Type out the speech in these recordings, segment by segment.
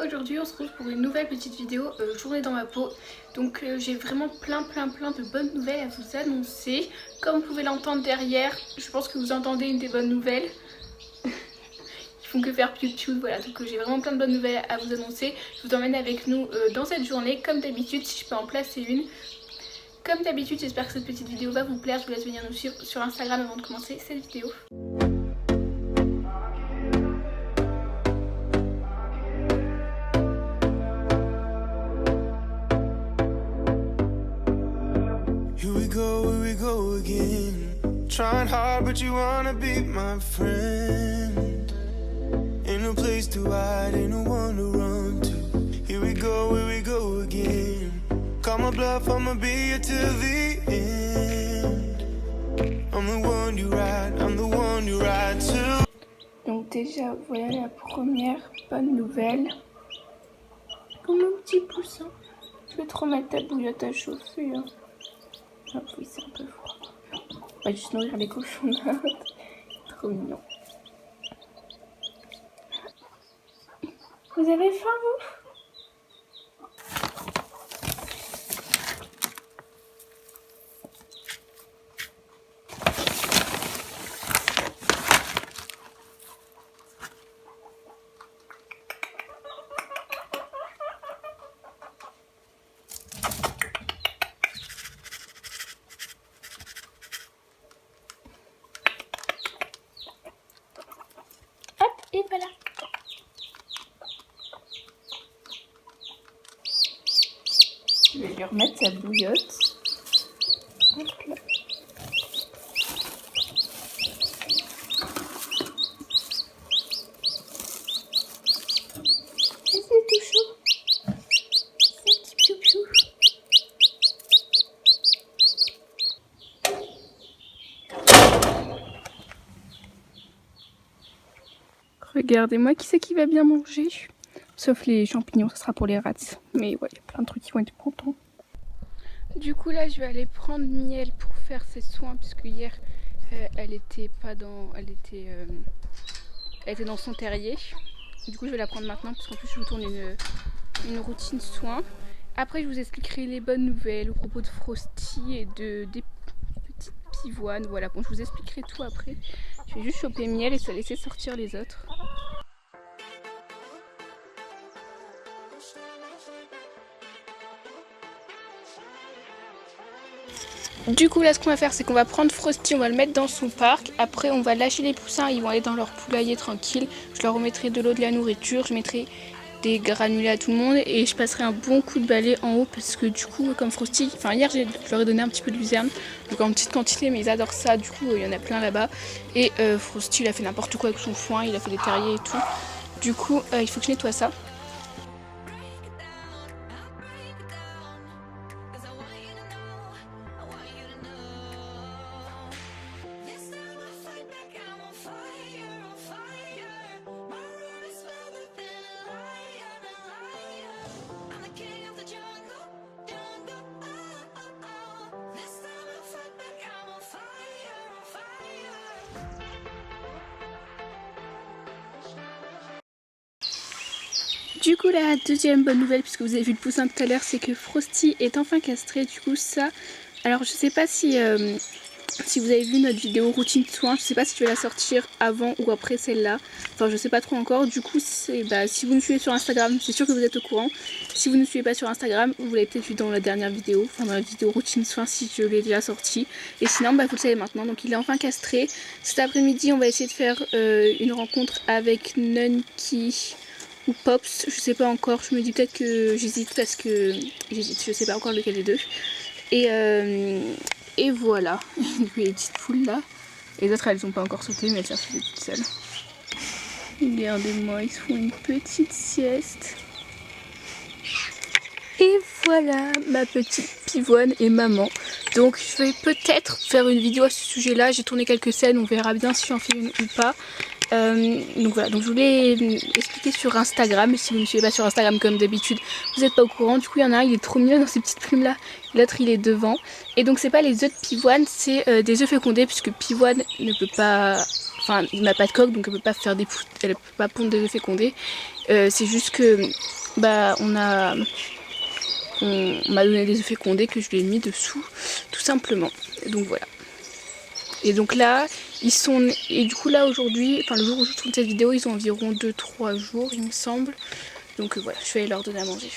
aujourd'hui on se retrouve pour une nouvelle petite vidéo journée dans ma peau. Donc j'ai vraiment plein de bonnes nouvelles à vous annoncer. Comme vous pouvez l'entendre derrière, je pense que vous entendez une des bonnes nouvelles. Ils font que faire piou-piou, voilà. Donc j'ai vraiment plein de bonnes nouvelles à vous annoncer. Je vous emmène avec nous dans cette journée comme d'habitude, si je peux en placer une. Comme d'habitude, j'espère que cette petite vidéo va vous plaire. Je vous laisse venir nous suivre sur Instagram avant de commencer cette vidéo. Here we go again. Trying hard, but you wanna be my friend. Ain't no place to hide, ain't no one to run to. Here we go again. Call my bluff, I'ma be here till the end. I'm the one you ride to. Donc déjà, voilà la première bonne nouvelle. Pour mon petit poussin. Je vais te remettre ta bouillotte à chauffer. Hein. Ah oui, c'est un peu froid. On va juste nourrir les cochons. Trop mignon. Vous avez faim, vous ? Et voilà. Je vais lui remettre sa bouillotte. Hop là. Et c'est tout chaud. C'est petit piou-piou. Regardez-moi qui c'est qui va bien manger. Sauf les champignons, ça sera pour les rats. Mais ouais, il y a plein de trucs qui vont être contents. Du coup là, je vais aller prendre Miel pour faire ses soins. Puisque hier, elle était dans son terrier. Du coup, je vais la prendre maintenant. Parce qu'en plus, je vous tourne une routine soins. Après, je vous expliquerai les bonnes nouvelles au propos de Frosty et des petites pivoines. Voilà, bon, je vous expliquerai tout après. Je vais juste choper Miel et se laisser sortir les autres. Du coup là ce qu'on va faire c'est qu'on va prendre Frosty, on va le mettre dans son parc. Après on va lâcher les poussins, ils vont aller dans leur poulailler tranquille. Je leur remettrai de l'eau, de la nourriture, je mettrai des granulés à tout le monde. Et je passerai un bon coup de balai en haut parce que du coup comme Frosty, enfin hier je leur ai donné un petit peu de luzerne. Donc en petite quantité mais ils adorent ça, du coup il y en a plein là-bas. Et Frosty il a fait n'importe quoi avec son foin, il a fait des terriers et tout. Du coup il faut que je nettoie ça. Du coup la deuxième bonne nouvelle, puisque vous avez vu le poussin tout à l'heure, c'est que Frosty est enfin castré. Du coup ça, alors je sais pas si vous avez vu notre vidéo routine de soins, je sais pas si je vais la sortir avant ou après celle-là. Enfin je sais pas trop encore. Du coup si vous nous suivez sur Instagram, c'est sûr que vous êtes au courant. Si vous ne nous suivez pas sur Instagram, vous l'avez peut-être vu dans la dernière vidéo, enfin dans la vidéo routine de soins si je l'ai déjà sortie. Et sinon vous le savez maintenant, donc il est enfin castré. Cet après-midi on va essayer de faire une rencontre avec Nunky ou Pops, je sais pas encore, je me dis peut-être que j'hésite parce que je sais pas encore lequel des deux. Et voilà, les petites poules là. Les autres elles ont pas encore sauté mais elles savent sauter toutes seules. Regardez-moi, ils se font une petite sieste. Et voilà ma petite pivoine et maman. Donc je vais peut-être faire une vidéo à ce sujet là, j'ai tourné quelques scènes, on verra bien si j'en fais une ou pas. Donc voilà, donc je voulais expliquer sur Instagram, si vous ne me suivez pas sur Instagram comme d'habitude, vous n'êtes pas au courant. Du coup il y en a un, il est trop mignon dans ces petites plumes là, l'autre il est devant. Et donc c'est pas les œufs de pivoine, c'est des œufs fécondés puisque pivoine ne peut pas enfin il n'a pas de coque, donc elle peut pas faire elle peut pas pondre des œufs fécondés. C'est juste que on m'a donné des œufs fécondés que je lui ai mis dessous, tout simplement. Et donc voilà. Et donc là, et du coup là aujourd'hui, enfin le jour où je tourne cette vidéo, ils ont environ 2-3 jours il me semble. Donc voilà, je vais aller leur donner à manger.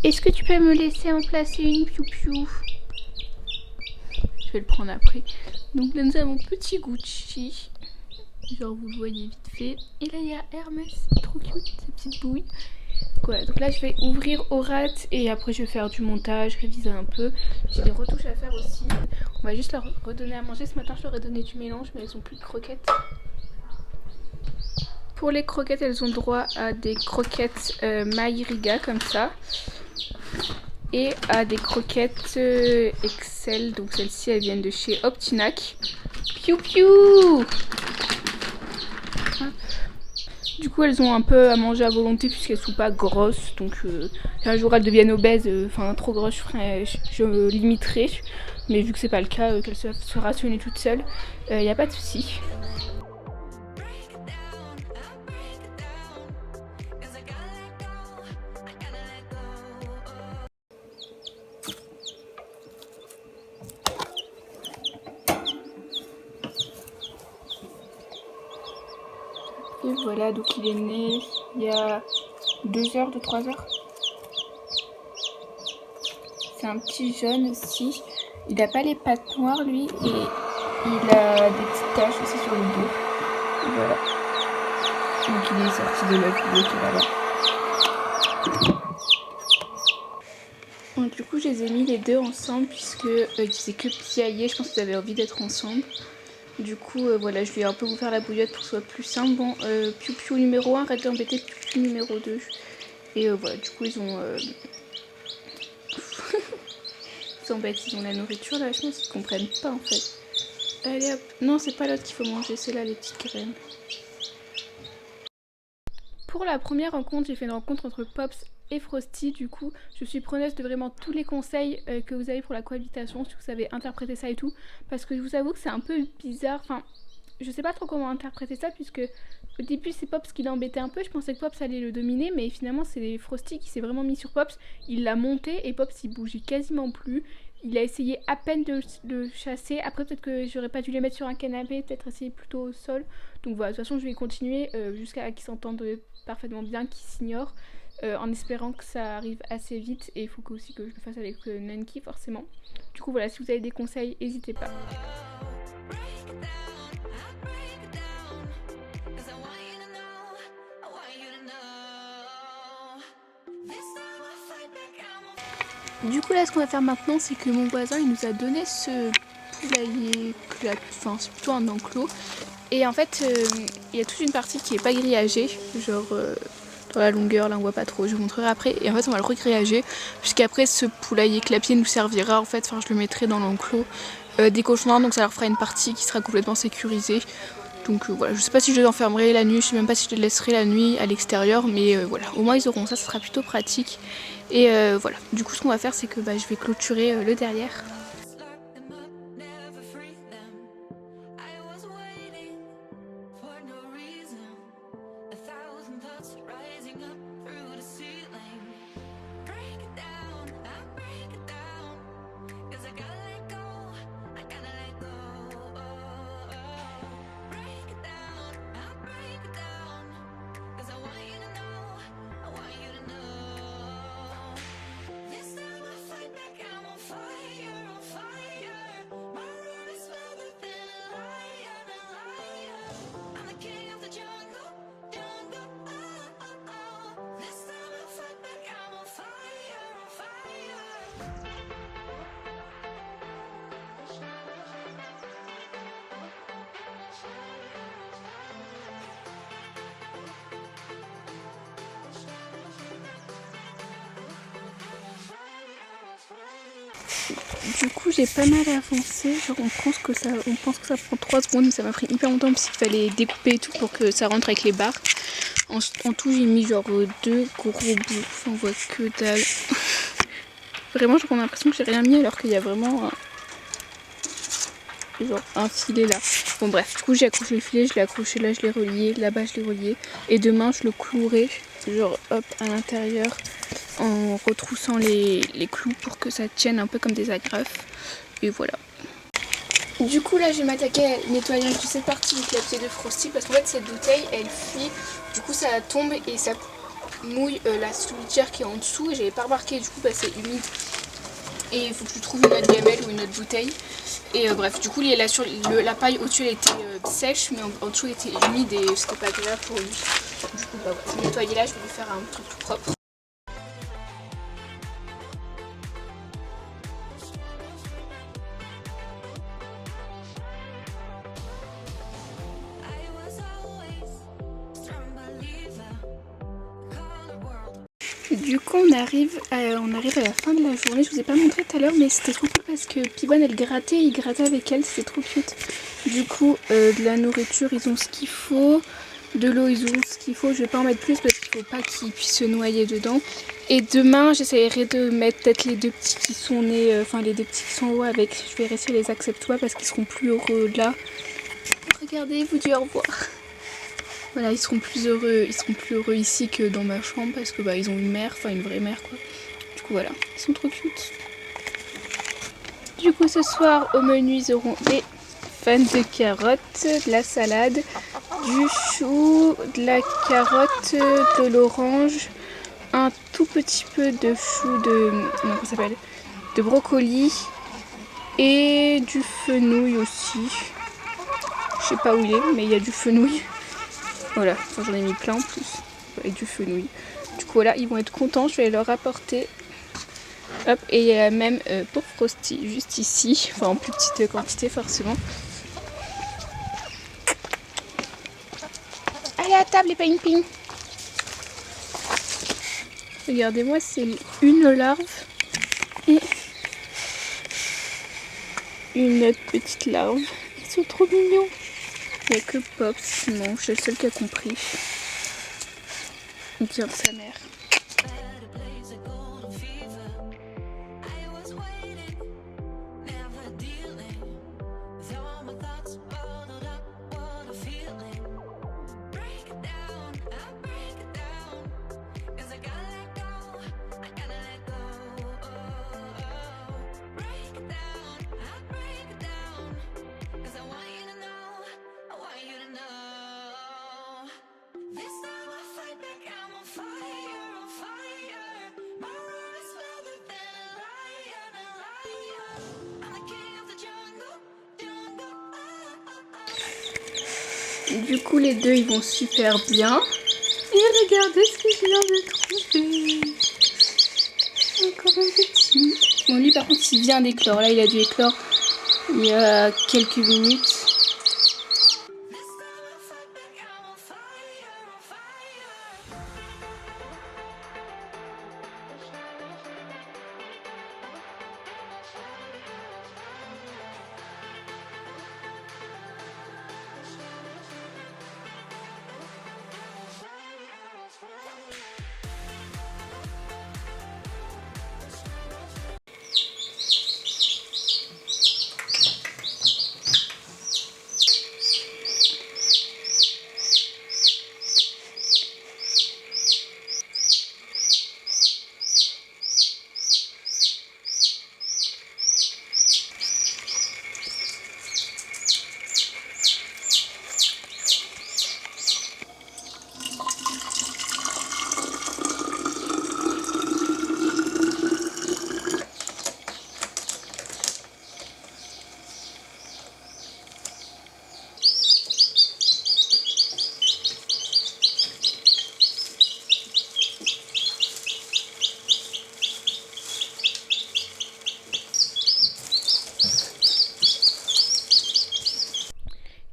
Est-ce que tu peux me laisser en placer une, Piou-Piou? Je vais le prendre après. Donc là nous avons petit Gucci. Genre vous le voyez vite fait. Et là il y a Hermès, trop cute, sa petite bouille. Voilà, donc là je vais ouvrir Aurat et après je vais faire du montage, réviser un peu. J'ai des retouches à faire aussi. On va juste leur redonner à manger. Ce matin je leur ai donné du mélange mais elles ont plus de croquettes. Pour les croquettes, elles ont droit à des croquettes Maïriga comme ça. Et à des croquettes Excel. Donc celles-ci elles viennent de chez Optinac. Piou piou! Du coup elles ont un peu à manger à volonté puisqu'elles sont pas grosses. Donc si un jour elles deviennent obèses, enfin trop grosses, je limiterai. Mais vu que c'est pas le cas, qu'elles se rationnent toutes seules, y a pas de souci. Et voilà, donc il est né il y a 2 heures, 2-3 heures. C'est un petit jaune aussi. Il n'a pas les pattes noires lui et il a des petites taches aussi sur le dos. Et voilà. Donc il est sorti de l'œuf bleu qui est là-bas. Donc du coup je les ai mis les deux ensemble puisque ils faisaient que piailler. Je pense qu'ils avaient envie d'être ensemble. Du coup voilà, je vais un peu vous faire la bouillotte pour que ce soit plus simple. Bon, Piou Piou numéro 1, arrête d'embêter Piou Piou numéro 2. Et voilà, du coup ils ont... ils s'embêtent, ils ont la nourriture là, je pense qu'ils comprennent pas en fait. Allez hop, non c'est pas l'autre qu'il faut manger, c'est là les petites graines. Pour la première rencontre, j'ai fait une rencontre entre Pops et Frosty. Du coup, je suis preneuse de vraiment tous les conseils que vous avez pour la cohabitation, si vous savez interpréter ça et tout. Parce que je vous avoue que c'est un peu bizarre. Enfin, je sais pas trop comment interpréter ça, puisque au début c'est Pops qui l'embêtait un peu. Je pensais que Pops allait le dominer, mais finalement c'est Frosty qui s'est vraiment mis sur Pops. Il l'a monté et Pops il bougeait quasiment plus. Il a essayé à peine de le chasser. Après peut-être que j'aurais pas dû les mettre sur un canapé, peut-être essayer plutôt au sol. Donc voilà, de toute façon je vais continuer jusqu'à qu'ils s'entendent parfaitement bien, qu'ils s'ignorent. En espérant que ça arrive assez vite. Et il faut aussi que je le fasse avec Nanki forcément. Du coup voilà, si vous avez des conseils, n'hésitez pas. Du coup là ce qu'on va faire maintenant c'est que mon voisin il nous a donné ce poulailler, enfin c'est plutôt un enclos. Et en fait il y a toute une partie qui est pas grillagée, genre dans la longueur, là on voit pas trop, je vous montrerai après. Et en fait on va le regrillager, puisqu'après ce poulailler clapier nous servira en fait, enfin je le mettrai dans l'enclos des cochons, donc ça leur fera une partie qui sera complètement sécurisée. Donc voilà, je sais pas si je les enfermerai la nuit, je sais même pas si je les laisserai la nuit à l'extérieur, mais voilà, au moins ils auront ça, ça sera plutôt pratique. Et voilà, du coup ce qu'on va faire c'est que je vais clôturer le derrière. Du coup j'ai pas mal avancé, genre on pense que ça prend 3 secondes, mais ça m'a pris hyper longtemps parce qu'il fallait découper et tout pour que ça rentre avec les barres. En tout j'ai mis genre 2 gros bouts, enfin, on voit que dalle. Vraiment j'ai l'impression que j'ai rien mis alors qu'il y a vraiment genre un filet là. Bon bref, du coup j'ai accroché le filet, je l'ai accroché là, je l'ai relié, là-bas je l'ai relié. Et demain je le clouerai, genre hop à l'intérieur, en retroussant les clous pour que ça tienne un peu comme des agrafes. Et voilà. Du coup là je vais m'attaquer à nettoyage de cette partie avec la bouteille de Frosty parce qu'en fait cette bouteille elle fuit, du coup ça tombe et ça mouille la soutière qui est en dessous et j'avais pas remarqué, du coup bah, c'est humide et il faut que je trouve une autre gamelle ou une autre bouteille. Et bref, du coup la paille au-dessus elle était sèche mais en dessous elle était humide et c'était pas agréable pour lui. Du coup bah ouais, je vais nettoyer là, je vais lui faire un truc tout propre. Du coup on arrive à la fin de la journée, je vous ai pas montré tout à l'heure mais c'était trop cool parce que Pibonne elle grattait, il grattait avec elle, c'était trop cute. Du coup de la nourriture ils ont ce qu'il faut, de l'eau ils ont ce qu'il faut, je vais pas en mettre plus parce qu'il faut pas qu'ils puissent se noyer dedans. Et demain j'essaierai de mettre peut-être les deux petits qui sont nés, enfin les deux petits qui sont en haut avec, je vais essayer les accepter parce qu'ils seront plus heureux là. Regardez, vous dites au revoir. Voilà, ils seront plus heureux ici que dans ma chambre parce que bah ils ont une mère, enfin une vraie mère quoi. Du coup voilà, ils sont trop cute. Du coup ce soir au menu ils auront des fans de carottes, de la salade, du chou, de la carotte, de l'orange, un tout petit peu de chou de brocoli et du fenouil aussi. Je sais pas où il est mais il y a du fenouil. Voilà, enfin, j'en ai mis plein en plus. Et du fenouil. Du coup voilà, ils vont être contents, je vais leur apporter. Hop, et il y a même pour Frosty, juste ici. Enfin en plus petite quantité forcément. Allez à table les pain-ping. Regardez-moi, c'est une larve et une autre petite larve. Ils sont trop mignons. Il n'y a que Pops qui mange, c'est le seul qui a compris. Il tient de sa mère. Du coup les deux ils vont super bien. Et regardez ce que je viens de trouver. Encore un petit. Bon lui par contre il vient d'éclore. Là il a dû éclore il y a quelques minutes.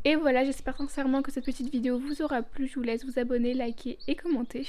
Et voilà, j'espère sincèrement que cette petite vidéo vous aura plu. Je vous laisse vous abonner, liker et commenter.